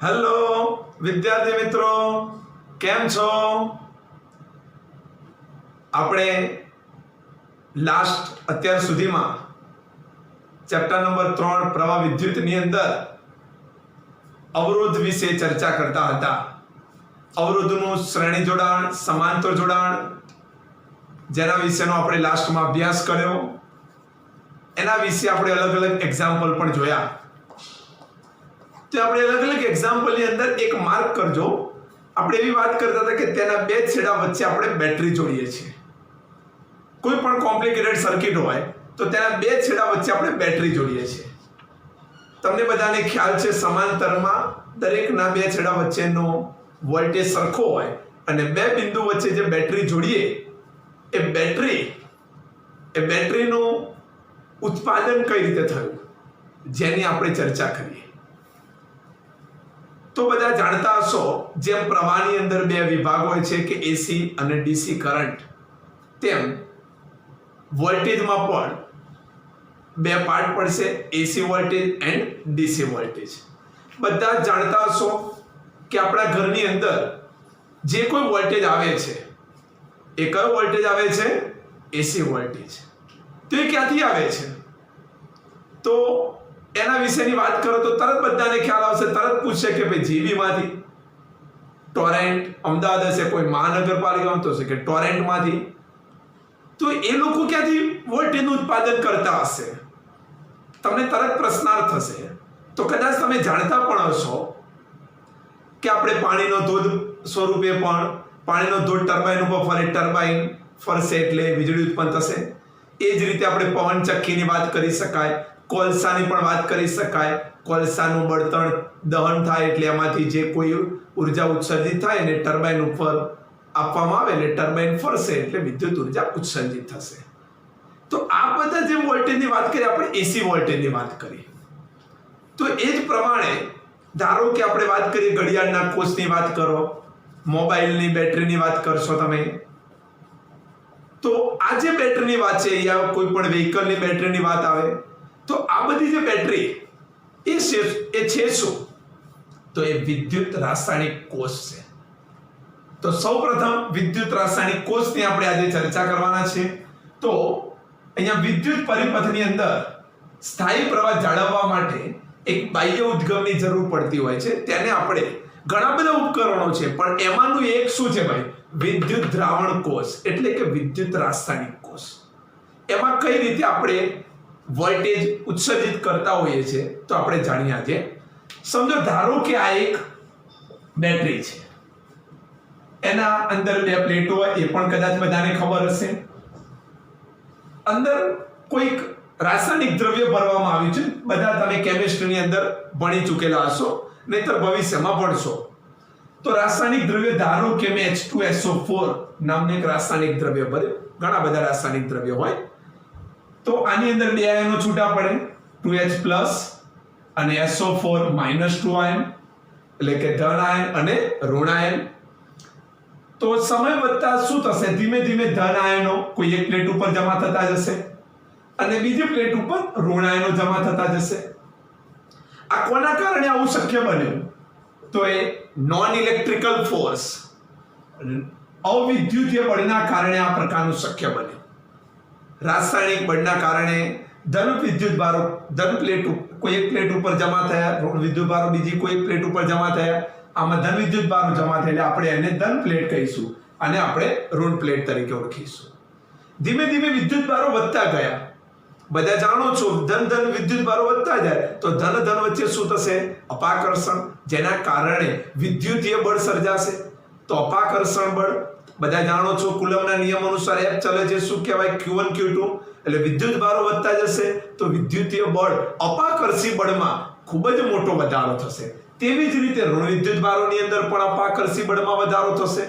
Hello વિદ્યાર્થી મિત્રો, કેમ છો? આપણે અત્યાર સુધીમાં ચેપ્ટર નંબર 3 પ્રવાહ વિદ્યુતની અંદર અવરોધ વિશે ચર્ચા કરતા હતા. અવરોધનું શ્રેણી જોડાણ, સમાંતર જોડાણ, જેના વિશેનો આપણે લાસ્ટમાં અભ્યાસ કર્યો. એના વિશે આપણે અલગ અલગ એક્ઝામ્પલ પણ જોયા. તો આપણે અલગ અલગ એક્ઝામ્પલની અંદર એક માર્ક કરજો. આપણે એવી વાત કરતા હતા કે તેના બે છેડા વચ્ચે આપણે બેટરી જોડીએ છીએ. કોઈ પણ કોમ્પ્લિકેટેડ સર્કિટ હોય તો તેના બે છેડા વચ્ચે આપણે બેટરી જોડીએ છીએ. તમને બધાને ખ્યાલ છે, સમાંતરમાં દરેકના બે છેડા વચ્ચેનો વોલ્ટેજ સરખો હોય અને બે બિંદુ વચ્ચે જે બેટરી જોડીએ એ બેટરીનું ઉત્પાદન કઈ રીતે થયું, જેની આપણે ચર્ચા કરીએ. તો બધા જાણતા હશો, જેમ પ્રવાહની અંદર બે વિભાગ હોય છે કે એસી અને ડીસી કરંટ, તેમ વોલ્ટેજમાં પણ બે પાર્ટ પડશે, AC voltage and DC voltage. બધા જાણતા હશો કે આપણા ઘરની અંદર જે કોઈ વોલ્ટેજ આવે છે એ કયો વોલ્ટેજ આવે છે? AC voltage. તો એ ક્યાંથી આવે છે? તો એના વિશેની વાત કરો તો તરત બધાને ખ્યાલ આવશે, તરત પૂછશે કે ભાઈ જીબી માંથી, ટોરેન્ટ, અમદાવાદ હશે કોઈ મહાનગરપાલિકામાં તો હશે કે ટોરેન્ટ માંથી. તો એ લોકો ક્યાંથી વોલ્ટેજનું ઉત્પાદન કરતા હશે? તમને તરત પ્રશ્નાર્થ થશે. તો કદાચ તમે જાણતા પણ હશો કે આપણે પાણીનો ધોધ સ્વરૂપે પણ પાણીનો ધોધ ટર્બાઇન ઉપર ફરે, ટર્બાઇન ફરશે એટલે વીજળી ઉત્પન્ન થશે. એ જ રીતે આપણે પવન ચક્કીની વાત કરી શકાય, કોલસાની પણ વાત કરી શકાય. કોલસાનું બળતણ દહન થાય એટલે એમાંથી જે કોઈ ઉર્જા ઉત્સર્જિત થાય ને ટર્બાઇન ઉપર આપવામાં આવે એટલે ટર્બાઇન ફરશે એટલે વિદ્યુત ઉર્જા ઉત્સર્જિત થશે. તો આ બધા જે વોલ્ટેજની વાત કરીએ, આપણે એસી વોલ્ટેજની વાત કરીએ. તો એ જ પ્રમાણે ધારો કે આપણે વાત કરીએ ઘડિયાળના કોષની વાત કરો, મોબાઈલની બેટરીની વાત કરશો તમે, તો આ જે બેટરીની વાત છે યા કોઈ પણ વ્હીકલની બેટરીની વાત આવે તો આ બધી જે બેટરી એ છે શું? તો એ વિદ્યુત રાસાયણિક કોષ છે. તો સૌપ્રથમ વિદ્યુત રાસાયણિક કોષની આપણે આજે ચર્ચા કરવાના છે. તો અહીંયા વિદ્યુત પરિપથની અંદર સ્થાયી પ્રવાહ જાળવવા માટે એક બાહ્ય ઉદ્ગમની જરૂર પડતી હોય છે. તેને આપણે ઘણા બધા ઉપકરણો છે, પણ એમાંનું એક શું છે ભાઈ? વિદ્યુત દ્રાવણ કોષ, એટલે કે વિદ્યુત રાસાયણિક કોષ. એમાં કઈ રીતે આપણે વોલ્ટેજ ઉત્સર્જિત કરતા હોઈએ છીએ તો આપણે જાણીએ આજે. સમજો ધારો કે આ એક બેટરી છે, એના અંદર બે પ્લેટો હોય, એ પણ કદાચ બધાને ખબર હશે. અંદર કોઈક રાસાયણિક દ્રવ્ય ભરવામાં આવ્યું છે. બધા તમે કેમિસ્ટ્રીની અંદર ભણી ચૂકેલા હશો, નહીતર ભવિષ્યમાં ભણશો. તો રાસાયણિક દ્રવ્ય ધારો કે મેં H2SO4 નામનું એક રાસાયણિક દ્રવ્ય ભર્યું. ઘણા બધા રાસાયણિક દ્રવ્ય હોય. તો આની અંદર બે આયનો છૂટા પડે, 2H+ અને SO4 -2 આયન, એટલે કે ધન આયન અને ઋણ આયન. તો સમય વધતા શું થશે? ધીમે ધીમે ધન આયનો કોઈ એક પ્લેટ ઉપર જમા થતા જશે અને બીજી પ્લેટ ઉપર ઋણ આયનો જમા થતા જશે. આ કોના કારણે આવું શક્ય બન્યું? તો એ નોન ઇલેક્ટ્રિકલ ફોર્સ, અવિદ્યુતીય બળના કારણે આ પ્રકારનું શક્ય બન્યું. રાસાયણિક બળના કારણે ધન વિદ્યુત ભારો કોઈ એક પ્લેટ ઉપર જમા થયા, ઋણ વિદ્યુત ભારો બીજી કોઈ એક પ્લેટ ઉપર જમા થયા. આમાં ધન વિદ્યુત ભારો જમા થયા એટલે આપણે એને ધન પ્લેટ કહીશું અને આપણે ઋણ પ્લેટ તરીકે ઓળખીશું. ધીમે ધીમે વિદ્યુત ભારો વધતા ગયા. બધા જાણો છો, ધન વિદ્યુત ભારો વધતા જાય તો ધન વચ્ચે શું થશે? અપાકર્ષણ, જેના કારણે વિદ્યુતીય બળ સર્જાશે. તો અપાકર્ષણ બળ બધા જાણો છો, કુલમના નિયમ અનુસાર F ચાલે છે. શું કહેવાય? Q1 Q2. એટલે વિદ્યુત ભારો વધતા જશે તો વિદ્યુતીય બળ, અપાકર્ષી બળમાં ખૂબ જ મોટો વધારો થશે. તેવી જ રીતે ઋણ વિદ્યુત ભારોની અંદર પણ અપાકર્ષી બળમાં વધારો થશે.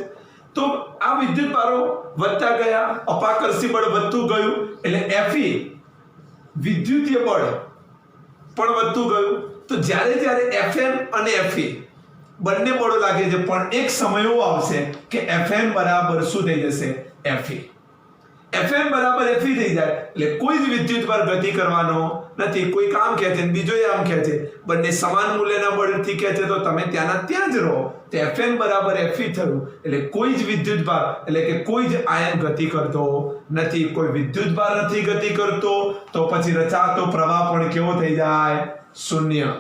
તો આ વિદ્યુત ભારો વધતા ગયા, અપાકર્ષી બળ વધતું ગયું એટલે Fe વિદ્યુતીય બળ પણ વધતું ગયું. તો જ્યારે Fn અને Fe બંને બળો લાગે છે, પણ એક સમય એવો આવશે કે Fn બરાબર શું થઈ જશે? Fe. Fm બરાબર Fe થઈ જાય એટલે કોઈ જ વિદ્યુતભાર ગતિ કરવાનો નથી. કોઈ કામ ખેંચે ને બીજો આમ ખેંચે, બંને સમાન મૂલ્યના બળથી ખેંચે તો તમે ત્યાંના ત્યાં જ રહો. તો Fm બરાબર Fe થયું એટલે કોઈ જ વિદ્યુતભાર એટલે કે કોઈ જ આયન ગતિ કરતો નથી. કોઈ વિદ્યુતભાર નથી ગતિ કરતો તો પછી રચાતો પ્રવાહ પણ કેવો થઈ જાય? શૂન્ય.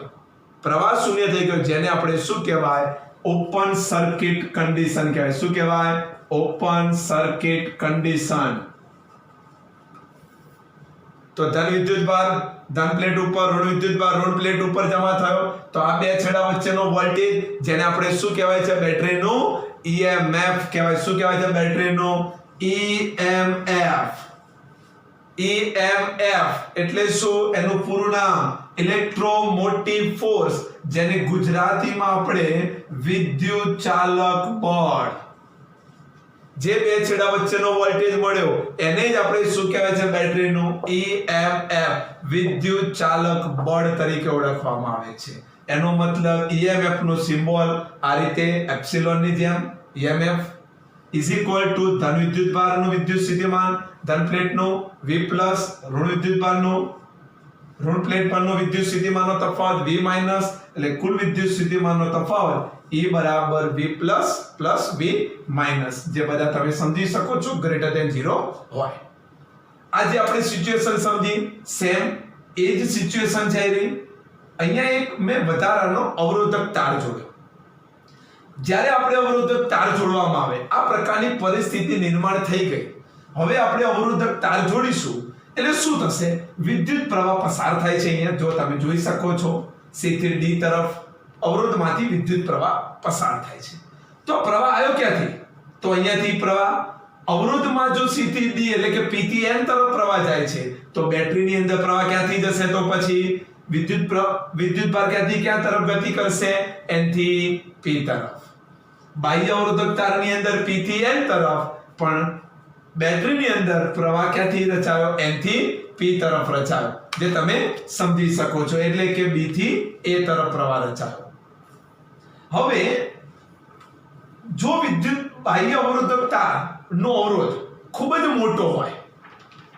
પ્રવાહ શૂન્ય થઈ ગયો, જેને આપણે શું કહેવાય? ઓપન સર્કિટ કન્ડિશન કહેવાય. શું કહેવાય? Open circuit condition. તો ધન વિદ્યુતભાર ધન પ્લેટ ઉપર, ઋણ વિદ્યુતભાર ઋણ પ્લેટ ઉપર જમા થયો તો આ બે છેડા વચ્ચેનો વોલ્ટેજ, જેને આપણે શું કહેવાય છે? બેટરીનું EMF કહેવાય. શું કહેવાય છે? બેટરીનું EMF. EMF એટલે શું? એનું પૂરું નામ ઇલેક્ટ્રોમોટિવ ફોર્સ, જેને ગુજરાતીમાં આપણે વિદ્યુત ચાલક બળ. જે બે છેડા વચ્ચેનો વોલ્ટેજ મળ્યો એને જ આપણે શું કહેવાય છે? બેટરીનું EMF, વિદ્યુત ચાલક બળ તરીકે ઓળખવામાં આવે છે. એનો મતલબ EMF નો સિમ્બોલ આ રીતે એપ્સિલોન ની જેમ EMF ઇઝ ઇક્વલ ટુ ધન વિદ્યુતભારનું વિદ્યુત સ્થિતિમાન ધન પ્લેટનું V+, ઋણ વિદ્યુતભારનું ઋણ પ્લેટ પરનો વિદ્યુત સ્થિતિમાનનો તફાવત V- એટલે કુલ વિદ્યુત સ્થિતિમાનનો તફાવત E બરાબર V+ પ્લસ V-, જે બધા તમે સમજી શકો છો >0 હોય. આજે આપણે સિચ્યુએશન સમજી, સેમ એ જ સિચ્યુએશન છે રહી. અહીંયા એક મેં વધારાનો અવરોધક તાર જોડ્યો. જ્યારે આપણે અવરોધક તાર જોડવામાં આવે આ પ્રકારની પરિસ્થિતિ નિર્માણ થઈ ગઈ. હવે આપણે અવરોધક તાર જોડીશું એટલે શું થશે? વિદ્યુત પ્રવાહ પસાર થાય છે. અહીંયા જો તમે જોઈ શકો છો C થી D તરફ અવરોધમાંથી વિદ્યુત પ્રવાહ પસાર થાય છે. તો પ્રવાહ આવ્યો ક્યાંથી? તો અહીંયાથી પ્રવાહ અવરોધમાં જો C થી D એટલે કે P થી N તરફ પ્રવાહ જાય છે તો બેટરીની અંદર પ્રવાહ ક્યાંથી જશે? તો પછી વિદ્યુતભાર ક્યાંથી ક્યાં તરફ ગતિ કરશે? N થી P તરફ. બાહ્ય અવરોધક તારની અંદર P થી N તરફ, પણ બેટરીની અંદર પ્રવાહ ક્યાંથી રચાયો? N થી P તરફ રચાયો, જે તમે સમજી શકો છો. એટલે કે B થી A તરફ પ્રવાહ રચાયો. હવે જો વિદ્યુત બાહ્ય અવરોધક તારનો અવરોધ ખૂબ જ મોટો હોય,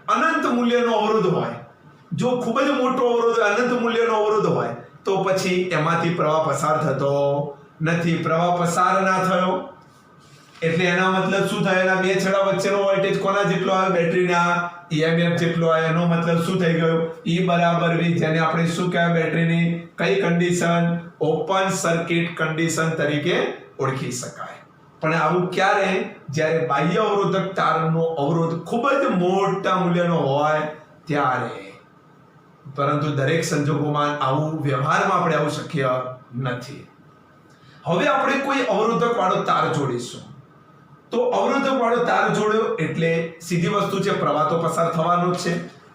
અનંત મૂલ્યનો અવરોધ હોય, જો ખૂબ જ મોટો અવરોધ અનંત મૂલ્યનો અવરોધ હોય તો પછી એમાંથી પ્રવાહ પસાર થતો નથી. પ્રવાહ પસાર ના થયો એટલે એના મતલબ શું થાય? એના બે છેડા વચ્ચેનો વોલ્ટેજ કોના જેટલો આવે? બેટરીના EMF જેટલો આવે. એનો મતલબ શું થઈ ગયો? E બરાબર V, જેને આપણે શું કહેવાય? બેટરીની કઈ કન્ડિશન? ઓપન સર્કિટ કન્ડિશન તરીકે ઓળખી શકાય. પણ આવું ક્યારે? જ્યારે બાહ્ય અવરોધક તારનો અવરોધ ખૂબ જ મોટા મૂલ્યનો હોય ત્યારે. પરંતુ દરેક સંજોગોમાં આવું વ્યવહારમાં આપણે આવું શક્ય નથી. હવે આપણે કોઈ અવરોધક વાળો તાર જોડીશું. તો અવરોધક વાળો તાર જોડ્યો એટલે સીધી વસ્તુ છે, પ્રવાહ તો પસાર થવાનો જ છે.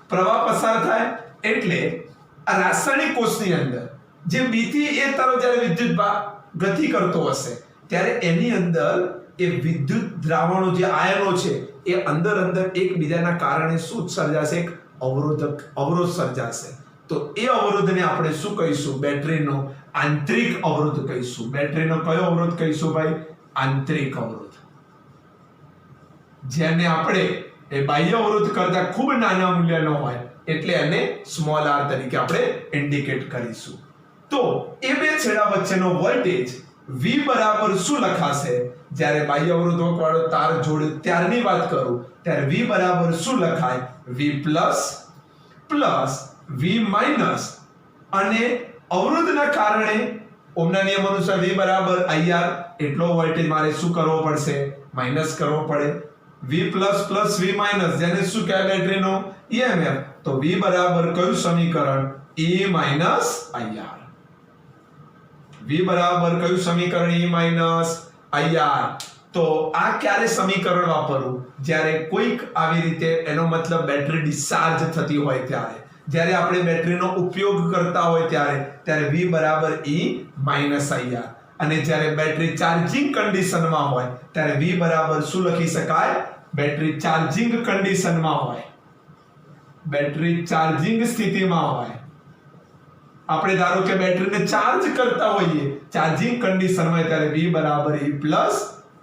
પ્રવાહ પસાર થાય એટલે આ રાસાયણિક કોષની અંદર જે B થી A તરફ જ્યારે વિદ્યુત ગતિ કરતો હશે ત્યારે એની અંદર એ વિદ્યુત દ્રાવણો જે આયનો છે એ અંદર એકબીજાના કારણે શું સર્જાશે? એક અવરોધ સર્જાશે. તો એ અવરોધને આપણે શું કહીશું? બેટરીનો આંતરિક અવરોધ કહીશું. બેટરીનો કયો અવરોધ કહીશું ભાઈ? આંતરિક અવરોધ. જેને આપણે એ બાહ્ય અવરોધ કરતા ખૂબ નાના મૂલ્યનો હોય એટલે એને સ્મોલ r તરીકે આપણે ઇન્ડિકેટ કરીશું. તો એ બે છેડા વચ્ચેનો વોલ્ટેજ V બરાબર શું લખાશે? જ્યારે બાહ્ય અવરોધક વાળો તાર જોડે ત્યારની વાત કરું ત્યારે V બરાબર શું લખાય? V+ પ્લસ V- અને અવરોધના કારણે ઓહમના નિયમ અનુસાર V બરાબર IR, એટલો વોલ્ટેજ મારે શું કરવો પડશે? માઈનસ કરવો પડે. V++ V-, જેને શું કહેવાય? બેટરીનો EMF. તો V બરાબર કયું સમીકરણ? E - IR. V બરાબર કયું સમીકરણ? E - IR. તો આ ક્યારે સમીકરણ વાપરવું? જ્યારે કોઈક આવી રીતે, એનો મતલબ બેટરી ડિસ્ચાર્જ થતી હોય ત્યારે, જ્યારે આપણે બેટરીનો ઉપયોગ કરતા હોય ત્યારે V બરાબર E - IR. અને જ્યારે બેટરી ચાર્જિંગ કન્ડિશનમાં હોય ત્યારે V બરાબર શું લખી શકાય? બેટરી ચાર્જિંગ કન્ડિશનમાં હોય, બેટરી ચાર્જિંગ સ્થિતિમાં હોય, આપણે ધારો કે બેટરીને ચાર્જ કરતા હોઈએ ચાર્જિંગ કન્ડિશનમાં, ત્યારે V બરાબર E+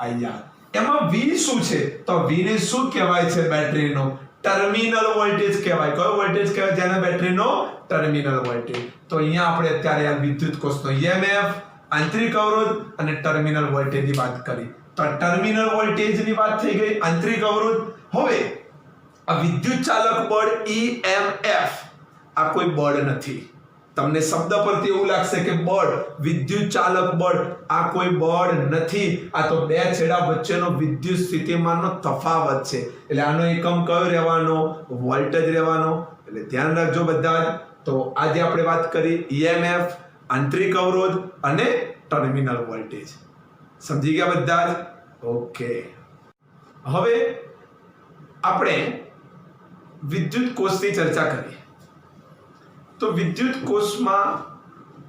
IR. એમાં V શું છે? તો V ને શું કહેવાય છે? બેટરીનો ટર્મિનલ વોલ્ટેજ કહેવાય. કયો વોલ્ટેજ કહેવાય? જેને બેટરીનો ટર્મિનલ વોલ્ટેજ. તો અહીંયા આપણે અત્યારે આ વિદ્યુત કોષનો EMF, આંતરિક અવરોધ અને ટર્મિનલ વોલ્ટેજની વાત કરી. તો ટર્મિનલ વોલ્ટેજની વાત થઈ ગઈ, આંતરિક અવરોધ. હવે આ વિદ્યુત ચાલક બળ EMF આ કોઈ બળ નથી. તમને શબ્દ પરથી એવું લાગશે કે બળ, વિદ્યુત ચાલક બળ, આ કોઈ બળ નથી. આ તો બે છેડા વચ્ચેનો વિદ્યુત સ્થિતિમાનનો તફાવત છે. એટલે આનો એકમ કયો રહેવાનો? વોલ્ટેજ રહેવાનો. એટલે ધ્યાન રાખજો બધા જ. તો આજે આપણે વાત કરી EMF, આંતરિક અવરોધ અને ટર્મિનલ વોલ્ટેજ. સમજી ગયા બધા જ? ઓકે. હવે આપણે વિદ્યુત કોષની ચર્ચા કરીએ. તો વિદ્યુત કોષમાં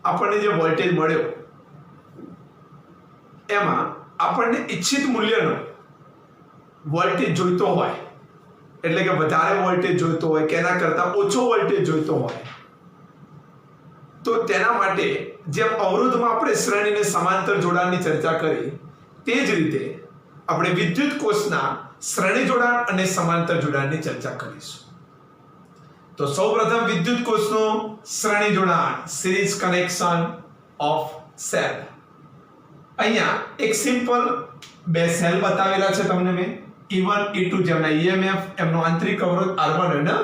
આપણને જે વોલ્ટેજ મળ્યો એમાં આપણને ઈચ્છિત મૂલ્યનો વોલ્ટેજ જોઈતો હોય, એટલે કે વધારે વોલ્ટેજ જોઈતો હોય કે એના કરતાં ઓછો વોલ્ટેજ જોઈતો હોય, તો તેના માટે જેમ અવરોધમાં આપણે શ્રેણી અને સમાંતર જોડાણની ચર્ચા કરી, તે જ રીતે આપણે વિદ્યુત કોષના શ્રેણી જોડાણ અને સમાંતર જોડાણની ચર્ચા કરીશું. તો સૌપ્રથમ વિદ્યુત કોષનું શ્રેણી જોડાણ, સિરીઝ કનેક્શન ઓફ સેલ. અહીંયા એક સિમ્પલ બે સેલ બતાવેલા છે તમને મેં, E1 E2 જેમના EMF, એમનો આંતરિક અવરોધ R1 અને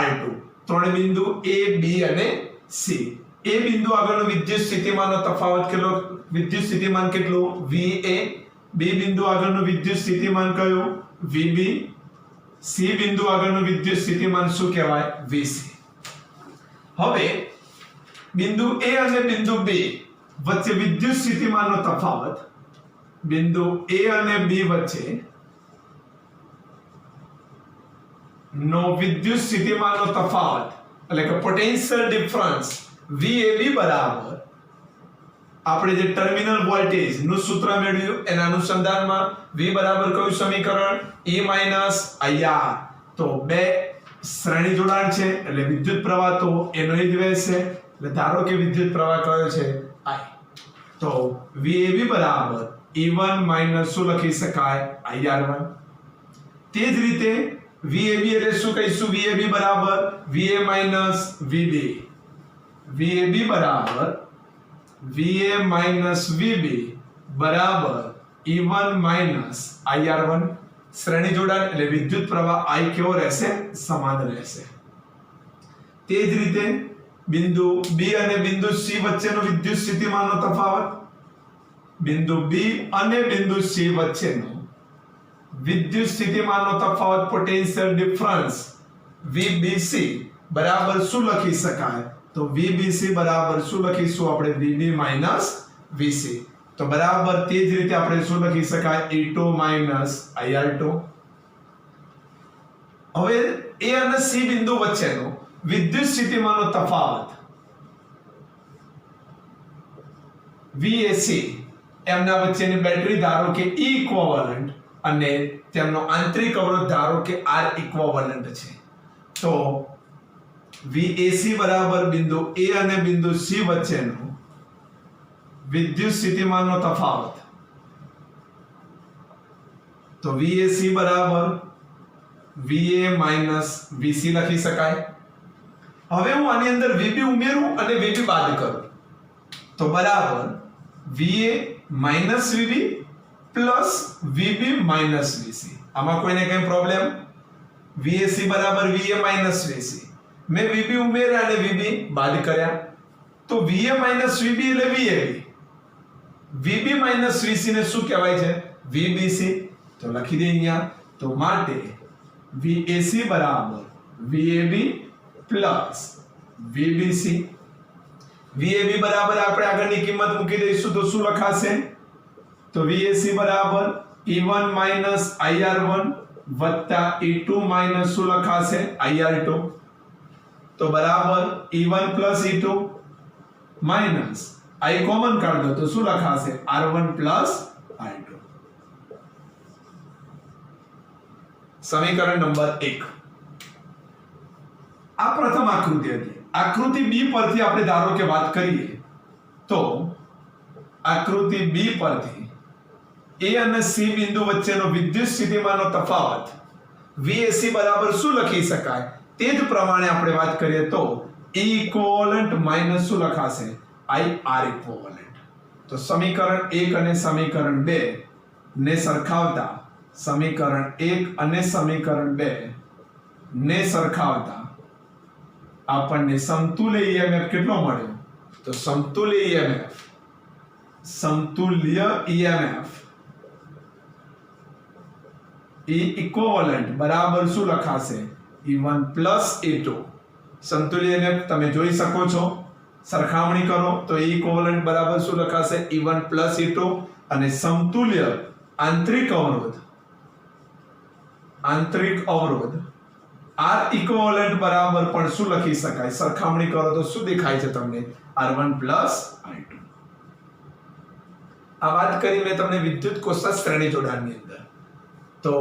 R2, ત્રણ બિંદુ A, B અને C. A બિંદુ આગળનો વિદ્યુત સ્થિતિમાનનો તફાવત કેટલો? વિદ્યુત સ્થિતિમાન કેટલું? VA. B બિંદુ આગળનું વિદ્યુત સ્થિતિમાન કયું? VB. C બિંદુ આગળનું વિદ્યુત સ્થિતિમાન શું કહેવાય? VC. હવે બિંદુ A અને બિંદુ B વચ્ચે વિદ્યુત સ્થિતિમાનનો તફાવત, બિંદુ A અને B વચ્ચે નો વિદ્યુત સ્થિતિમાનનો તફાવત એટલે કે પોટેન્શિયલ ડિફરન્સ VAB બરાબર આપણે જે ટર્મિનલ વોલ્ટેજ નું સૂત્ર મેળવ્યું એના અનુસંધાનમાં V બરાબર કયું સમીકરણ? E IR. તો બે શ્રેણી જોડાણ છે એટલે વિદ્યુત પ્રવાહ તો એનો જ વહેશે. એટલે ધારો કે વિદ્યુત પ્રવાહ કયો છે? I. તો VAB બરાબર E1 શું લખી શકાય? IR1. તે જ રીતે VAB એટલે શું કહીશું? VAB બરાબર VA VB. VAB બરાબર VA VB બરાબર E1 IR1. શ્રેણી જોડાણ એટલે વિદ્યુત પ્રવાહ I કેવો રહેશે? સમાન રહેશે. તે જ રીતે બિંદુ B અને બિંદુ C વચ્ચેનો વિદ્યુત સ્થિતિમાનનો તફાવત, બિંદુ B અને બિંદુ C વચ્ચેનો વિદ્યુત સ્થિતિમાનનો તફાવત, પોટેન્શિયલ ડિફરન્સ VBC બરાબર શું લખી શકાય? તો VBC બરાબર શું લખીશું આપણે? VB VC. તો બરાબર તે જ રીતે આપણે શું લખી શકાય? E2 IR2. હવે A અને C બિંદુ વચ્ચેનો વિદ્યુત સ્થિતિમાનનો તફાવત VAC, એમના વચ્ચેની બેટરી ધારો કે E ઇક્વિવેલન્ટ અને તેમનો આંતરિક અવરોધ ધારો કે R ઇક્વિવેલન્ટ છે. તો VAC બરાબર બિંદુ A અને બિંદુ C વચ્ચેનો વિદ્યુત સ્થિતિમાનનો તફાવત, તો VAC બરાબર VA VC લખી શકાય. હવે હું આની અંદર VB ઉમેરું અને VB બાદ કરું તો બરાબર VA VB plus VB VC. આમાં કોઈને કઈ પ્રોબ્લેમ? VAC બરાબર VA VC. મેં VB ઉમેર્યા અને VB બાદ કર્યા તો VA VB એટલે VAB. VB VC ને શું કહેવાય છે? VBC. તો લખી દઈએ અહીંયા. તો માટે VAC બરાબર VAB પ્લસ VBC. VAB બરાબર આપણે આગળની કિંમત મૂકી દઈશું તો શું લખાશે? તો VAC બરાબર E1 IR1 વત્તા E2 શું લખાશે? IR2. તો બરાબર E1 plus E2 minus I common કાઢ દો તો શું લખાશે? R1 plus I2. સમીકરણ નંબર 1. આ પ્રથમ આકૃતિ હતી. આકૃતિ B પરથી આપણે ધારો કે વાત કરીએ તો આકૃતિ B પરથી એ અને સી બિંદુ વચ્ચેનો વિદ્યુત સ્થિતિમાનનો તફાવત VAC બરાબર શું લખી શકાય? તે જ પ્રમાણે આપણે વાત કરીએ તો E ઇક્વિવેલન્ટ માઈનસ શું લખાશે? IR equivalent. તો સમીકરણ 1 અને સમીકરણ 2 ને સરખાવતા સમીકરણ 1 અને સમીકરણ 2 ને સરખાવતા આપણને સમતુલ્ય EMF કેટલો મળ્યો? તો સમતુલ્ય EMF E ઇક્વિવેલન્ટ બરાબર શું લખાશે? E1 plus E2. સમતુલ્ય EMF તમે જોઈ શકો છો, સરખામણી કરો તો E ઇક્વિવેલન્ટ બરાબર શું લખાશે? E1 plus E2. અને સમતુલ્ય આંતરિક અવરોધ R ઇક્વિવેલન્ટ બરાબર પણ શું લખી શકાય? સરખામણી કરો તો શું દેખાય છે તમને? R1 plus I2. આ વાત કરી મેં તમને વિદ્યુત કોષના શ્રેણી જોડાણની અંદર. તો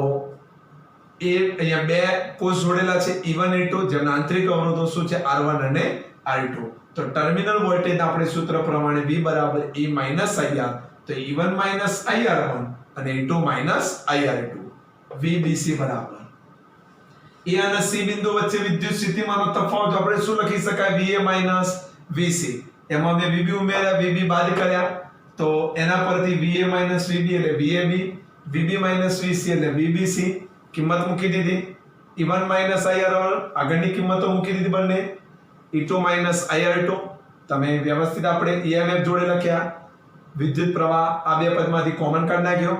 એ અહીંયા બે કોષ જોડેલા છે E1 E2, જેના આંતરિક અવરોધો શું છે? R1 અને R2. તો ટર્મિનલ વોલ્ટેજ આપણે સૂત્ર પ્રમાણે V બરાબર E માઈનસ IR. તો E1 માઈનસ IR1 અને E2 માઈનસ IR2. VBC બરાબર E અને C બિંદુ વચ્ચે વિદ્યુત સ્થિતિમાનનો તફાવત આપણે શું લખી શકાય? VA minus VC. એમાં મેં VB ઉમેર્યા, VB બાદ કર્યા, તો એના પરથી VA માઈનસ VB એટલે VAB, VB માઈનસ VC એટલે VBC. કિંમત મૂકી દીધી. E1 માઈનસ IR1 આગળની કિંમતો મૂકી દીધી બંને. E2 માઈનસ IR2 તમે વ્યવસ્થિત આપણે EMF જોડે લખ્યા. વિદ્યુત પ્રવાહ આ બે પદમાંથી કોમન કાઢી નાખ્યો.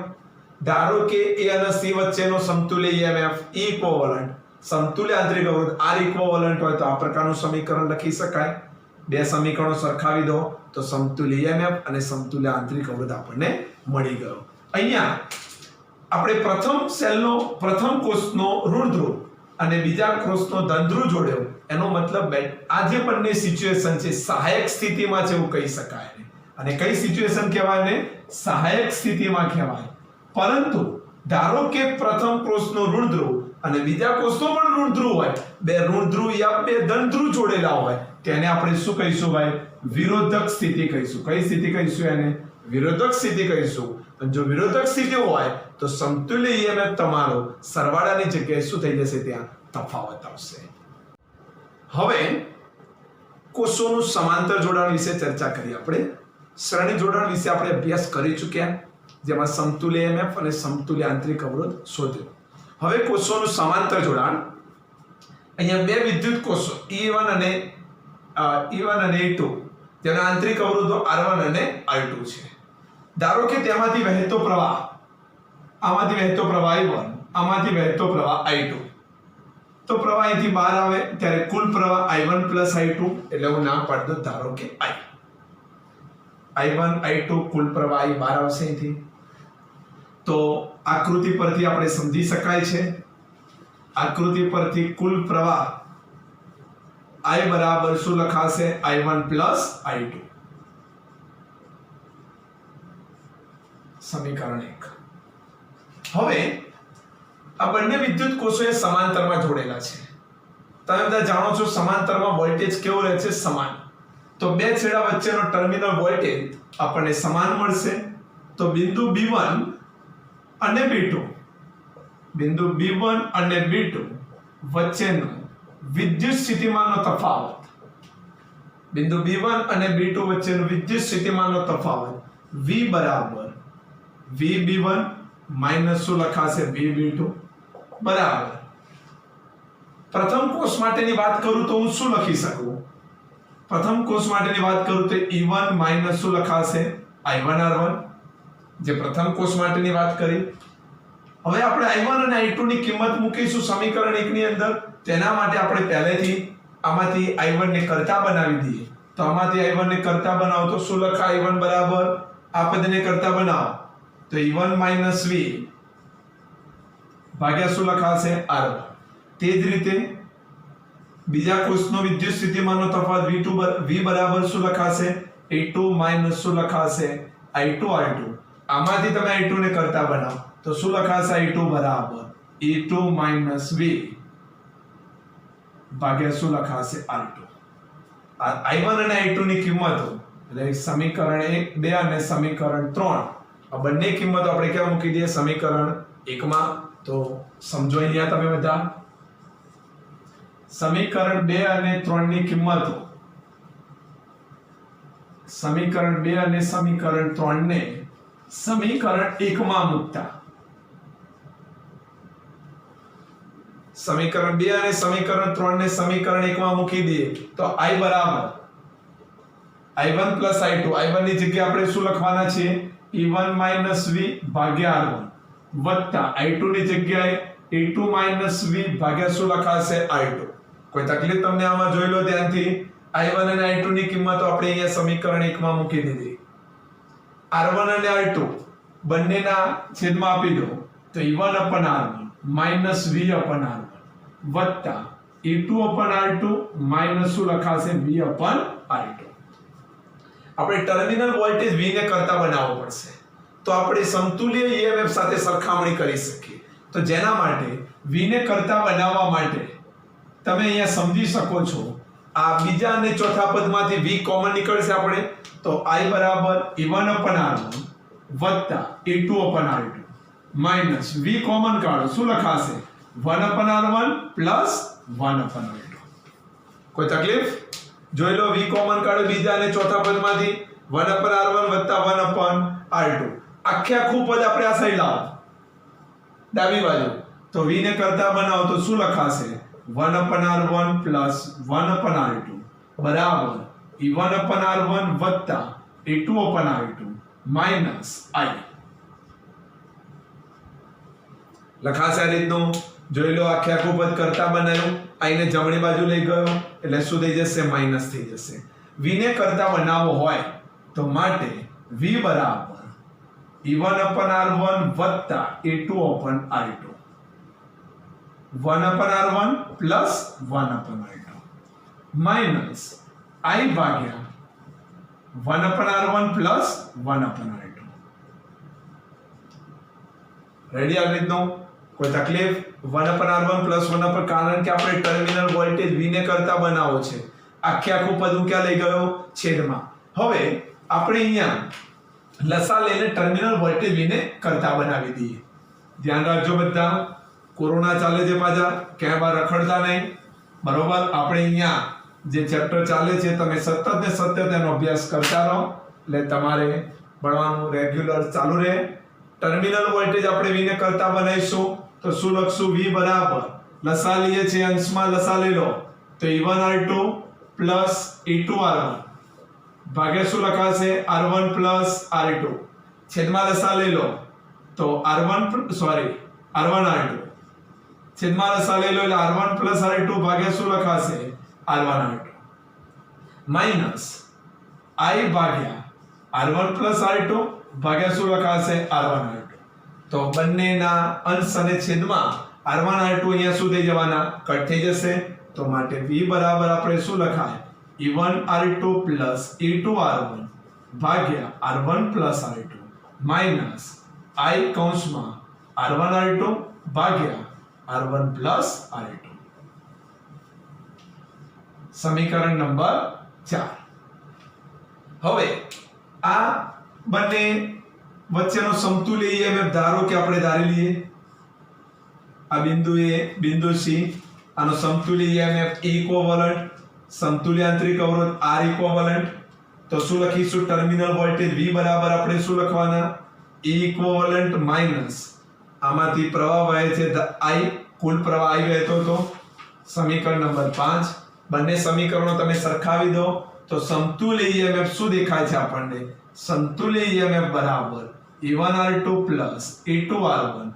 ધારો કે A અને C વચ્ચેનો સમતુલ્ય EMF E ઇક્વિવેલન્ટ, સમતુલ્ય આંતરિક અવરોધ R ઇક્વિવેલન્ટ હોય તો આ પ્રકારનું સમીકરણ લખી શકાય. બે સમીકરણો સરખાવી દો તો સમતુલ્ય EMF અને સમતુલ્ય આંતરિક અવરોધ આપણને મળી ગયો. અહીંયા આપણે પ્રથમ કોષનો ઋણ ધ્રુવ અને બીજા કોષનો ધન ધ્રુવ જોડ્યો. એનો મતલબ આ જે બંને સિચ્યુએશન છે સહાયક સ્થિતિમાં છે એવું કહી શકાય. અને કઈ સિચ્યુએશન કહેવાય ને? સહાયક સ્થિતિમાં કહેવાય. પરંતુ ધારો કે પ્રથમ કોષનો ઋણ ધ્રુવ અને બીજા કોષનો પણ ઋણ ધ્રુવ હોય, બે ઋણ ધ્રુવ યા બે ધન ધ્રુવ જોડેલા હોય, તેને આપણે શું કહીશું ભાઈ? વિરોધક સ્થિતિ કહીશું. કઈ સ્થિતિ કહીશું એને? વિરોધક સ્થિતિ કહીશું. અને જો વિરોધક સ્થિતિ હોય તો સમતુલ્ય EMF તમારો સરવાળાની જગ્યાએ શું થઈ જશે? ત્યાં તફાવત આવશે. હવે કોષોનું સમાંતર જોડાણ વિશે ચર્ચા કરી આપણે. શ્રેણી જોડાણ વિશે આપણે અભ્યાસ કરી ચૂક્યા, જેમાં સમતુલ્ય EMF અને સમતુલ્ય આંતરિક અવરોધ શોધ્યો. હવે કોષોનું સમાંતર જોડાણ. અહીંયા બે વિદ્યુત કોષો E1 અને E2 જેના આંતરિક અવરોધો R1 અને R2 છે. ધારો કે તેમાંથી વહેતો પ્રવાહ, આમાંથી વહેતો પ્રવાહ I1, આમાંથી વહેતો પ્રવાહ I2. તો પ્રવાહ અહીંથી બહાર આવે ત્યારે કુલ પ્રવાહ I1 પ્લસ I2 એટલે હું નામ પાડી દઉં, ધારો કે I1 I2 કુલ પ્રવાહ અહીં બહાર આવશે અહીંથી. તો આકૃતિ પરથી આપણે સમજી શકાય છે. આકૃતિ પરથી કુલ પ્રવાહ I બરાબર શું લખાશે? I1 plus I2. સમીકરણ 1. હવે આ બંને વિદ્યુત કોષો એ સમાંતરમાં જોડેલા છે. તમે બધા જાણો છો સમાંતરમાં વોલ્ટેજ કેવો રહે છે? સમાન. તો બે છેડા વચ્ચેનો ટર્મિનલ વોલ્ટેજ આપણને સમાન મળશે. તો બિંદુ B1 અને B2, બિંદુ B1 અને B2 વચ્ચેનો વિદ્યુત સ્થિતિમાનનો તફાવત, બિંદુ B1 અને B2 વચ્ચેનો વિદ્યુત સ્થિતિમાનનો તફાવત V બરાબર VB1 માઈનસ શું લખાશે? VB2 બરાબર. પ્રથમ કોષ માટેની વાત કરું તો હું શું લખી શકું? પ્રથમ કોષ માટેની વાત કરું તો E1 માઈનસ શું લખાશે? I1R1. જે પ્રથમ કોષ માટેની વાત કરી. હવે આપણે I1 અને I2 ની કિંમત મૂકીશું સમીકરણ 1 ની અંદર. તેના માટે આપણે પહેલેથી આમાંથી I1 ને કરતા બનાવી દઈએ. તો આમાંથી I1 ને કરતા બનાવો તો શું લખાય? I1 બરાબર આ પદને કરતા બનાવો તો E1 માઈનસ V ભાગ્યા શું લખાશે? R1. તે જ રીતે બીજા કોષનો વિદ્યુત સ્થિતિમાનનો તફાવત V બરાબર શું લખાશે? E2 માઈનસ શું લખાશે? I2R2. આમાંથી તમે I2 ને કરતા બનાવો તો શું લખાશે? I2 બરાબર E2 માઈનસ V ભાગ્યા શું લખાશે? R2. આ I1 અને I2 ની કિંમતો એટલે સમીકરણ 1 2 અને સમીકરણ 3 આ બંને કિંમતો આપણે ક્યાં મૂકી દઈએ? સમીકરણ 1 માં. તો સમજો અહીંયા તમે બધા સમીકરણ 2 અને 3 ની કિંમતો, સમીકરણ 2 અને સમીકરણ 3 ને સમીકરણ 1 માં મૂકતા, સમીકરણ 2 અને સમીકરણ 3 ને સમીકરણ 1 માં મૂકી દઈએ તો i બરાબર i1 + i2, i1 ની જગ્યાએ આપણે શું લખવાના છે? e1 - v ભાગ્યા r1 વત્તા i2 ની જગ્યાએ e2 - v ભાગ્યા શું લખાશે? i2. કોઈ તકલીફ તમને આમાં જોઈ લો ધ્યાનથી. i1 અને i2 ની કિંમતો આપણે અહીંયા સમીકરણ 1 માં મૂકી દીધી. r1 અને r2 બંનેના છેદમાં આપી દો તો e1 / r1 - v / r1 વત્તા e2 / r2 માઈનસ શું લખાશે? v / r2. આપણે ટર્મિનલ વોલ્ટેજ v ને કરતા બનાવવો પડશે તો આપણે સમતુલ્ય EMF સાથે સરખામણી કરી શકીએ. તો જેના માટે v ને કરતા બનાવવા માટે તમે અહીંયા સમજી શકો છો, આ બીજા અને ચોથા પદમાંથી v કોમન નીકળશે આપણે તો i બરાબર e1 / r1 વત્તા e2 / r2 minus v common કાઢો શું લખાશે? 1 / r1 પ્લસ 1 / r2. કોઈ તકલીફ? જોઈ લો v કોમન કાઢો બીજા અને ચોથા પદમાંથી 1 / r1 વત્તા 1 / r2. આખે આખું પદ આપણે આ સાઈડ લાવો ડાબી બાજુ તો v ને કરતા બનાવો તો શું લખાશે? 1 / r1 પ્લસ 1 / r2 બરાબર e1 / r1 વત્તા e2 / r2 માઈનસ i. લખાશે આ રીતનું. જોઈ લો આખે આખું પદ કરતા બનાવ્યું, i ને જમણી બાજુ લઈ ગયો એટલે શું થઈ જશે? માઈનસ થઈ જશે. v ને કરતા બનાવવો હોય તો માટે v બરાબર e1 / r1 વત્તા e2 / r2 1 / r1 plus 1 / r2 minus i ભાગ્યા 1 / r1 પ્લસ 1 / r2. રેડી? આ રીતનું. કોઈ તકલીફ? 1 / r1 પ્લસ 1 / કારણ કે આપણે ટર્મિનલ વોલ્ટેજ v ને કરતા બનાવવો છે. આખે આખું પદ હું ક્યાં લઈ ગયો? છેદમાં. હવે આપણે અહીંયા લસા લઈને ટર્મિનલ વોલ્ટેજ v ને કરતા બનાવી દઈએ. ધ્યાન રાખજો બધા, કોરોના ચાલે છે પાછા, ક્યાંય બહાર રખડતા નહીં. બરોબર? આપણે અહીંયા જે ચેપ્ટર ચાલે છે તમે સતત ને સતત એનો અભ્યાસ કરતા રહો એટલે તમારે ભણવાનું રેગ્યુલર ચાલુ રહે. ટર્મિનલ વોલ્ટેજ આપણે v ને કરતા બનાવીશું તો શું લખશું? v બરાબર લસા લઈએ છે, અંશમાં લસા લઈ લો તો e1 r2 plus e2 r1 ભાગ્યા શું લખાશે? r1 પ્લસ r2 છેદમાં લસા લઈ લો તો r1 r2 છેદમાં લસા લઈ લો એટલે r1 પ્લસ r2 ભાગ્યા શું લખાશે? r1 r2 માઈનસ i ભાગ્યા r1 પ્લસ r2 ભાગ્યા શું લખાશે? r1 r2. તો બંનેના અંશ અને છેદમાં r1 r2 અહીંયા શું થઈ જવાના? કટ થઈ જશે. તો માટે v બરાબર આપણે શું લખાય? e1 r2 plus e2 r1 ભાગ્યા r1 plus r2 minus i કૌંસમાં r1 r2 ભાગ્યા r1 પ્લસ r2. સમીકરણ નંબર 4. હવે આ બંને વચ્ચેનો સમતુલ્ય EMF ધારો કે આપણે ધારી લઈએ. આ બિંદુ A, બિંદુ C, આનો સમતુલ્ય EMF E ઇક્વિવેલન્ટ, સમતુલ્ય આંતરિક અવરોધ R ઇક્વિવેલન્ટ. તો શું લખીશું? ટર્મિનલ વોલ્ટેજ V બરાબર આપણે શું લખવાના? E ઇક્વિવેલન્ટ માઈનસ આમાંથી પ્રવાહ વહે છે I, કુલ પ્રવાહ I વહેતો હતો. સમીકરણ નંબર 5. બંને સમીકરણો તમે સરખાવી દો તો સમતુલ્ય EMF શું દેખાય છે આપણને? સમતુલ્ય EMF બરાબર E1 R2 plus E2 R1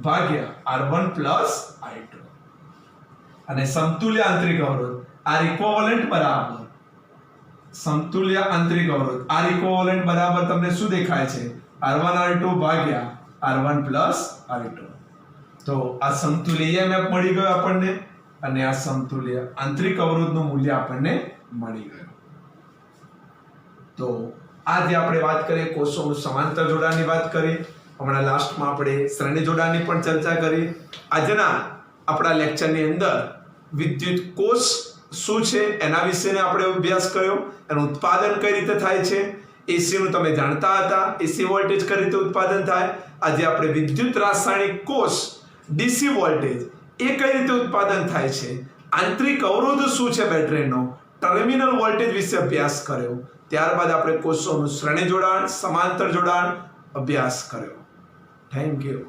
ભાગ્યા R1 પ્લસ I2. અને સમતુલ્ય આંતરિક અવરોધ R ઇક્વિવેલન્ટ બરાબર સમતુલ્ય આંતરિક અવરોધ R ઇક્વિવેલન્ટ બરાબર તમને શું દેખાય છે? R1 R2 ભાગ્યા R1 પ્લસ R2. તો આ સમતુલ્ય EMF મળી ગયો આપણને અને આ સમતુલ્ય આંતરિક અવરોધનું મૂલ્ય આપણને મળી ગયું. તો આજે આપણે વાત કરીએ કોષોનું સમાંતર જોડાણની વાત કરી. હમણાં લાસ્ટમાં આપણે શ્રેણી જોડાણની પણ ચર્ચા કરી. આજના આપણા લેક્ચરની અંદર વિદ્યુત કોષ શું છે એના વિશેને આપણે અભ્યાસ કર્યો, એનું ઉત્પાદન કઈ રીતે થાય છે, એસી નું તમે જાણતા હતા, એસી વોલ્ટેજ કઈ રીતે ઉત્પાદન થાય. આજે આપણે વિદ્યુત રાસાયણિક કોષ ડીસી વોલ્ટેજ એ કઈ રીતે ઉત્પાદન થાય છે, આંતરિક અવરોધ શું છે બેટરીનો, ટર્મિનલ વોલ્ટેજ વિશે અભ્યાસ કર્યો. ત્યારબાદ આપણે કોષોનું શ્રેણી જોડાણ, સમાંતર જોડાણ અભ્યાસ કર્યો. Thank you.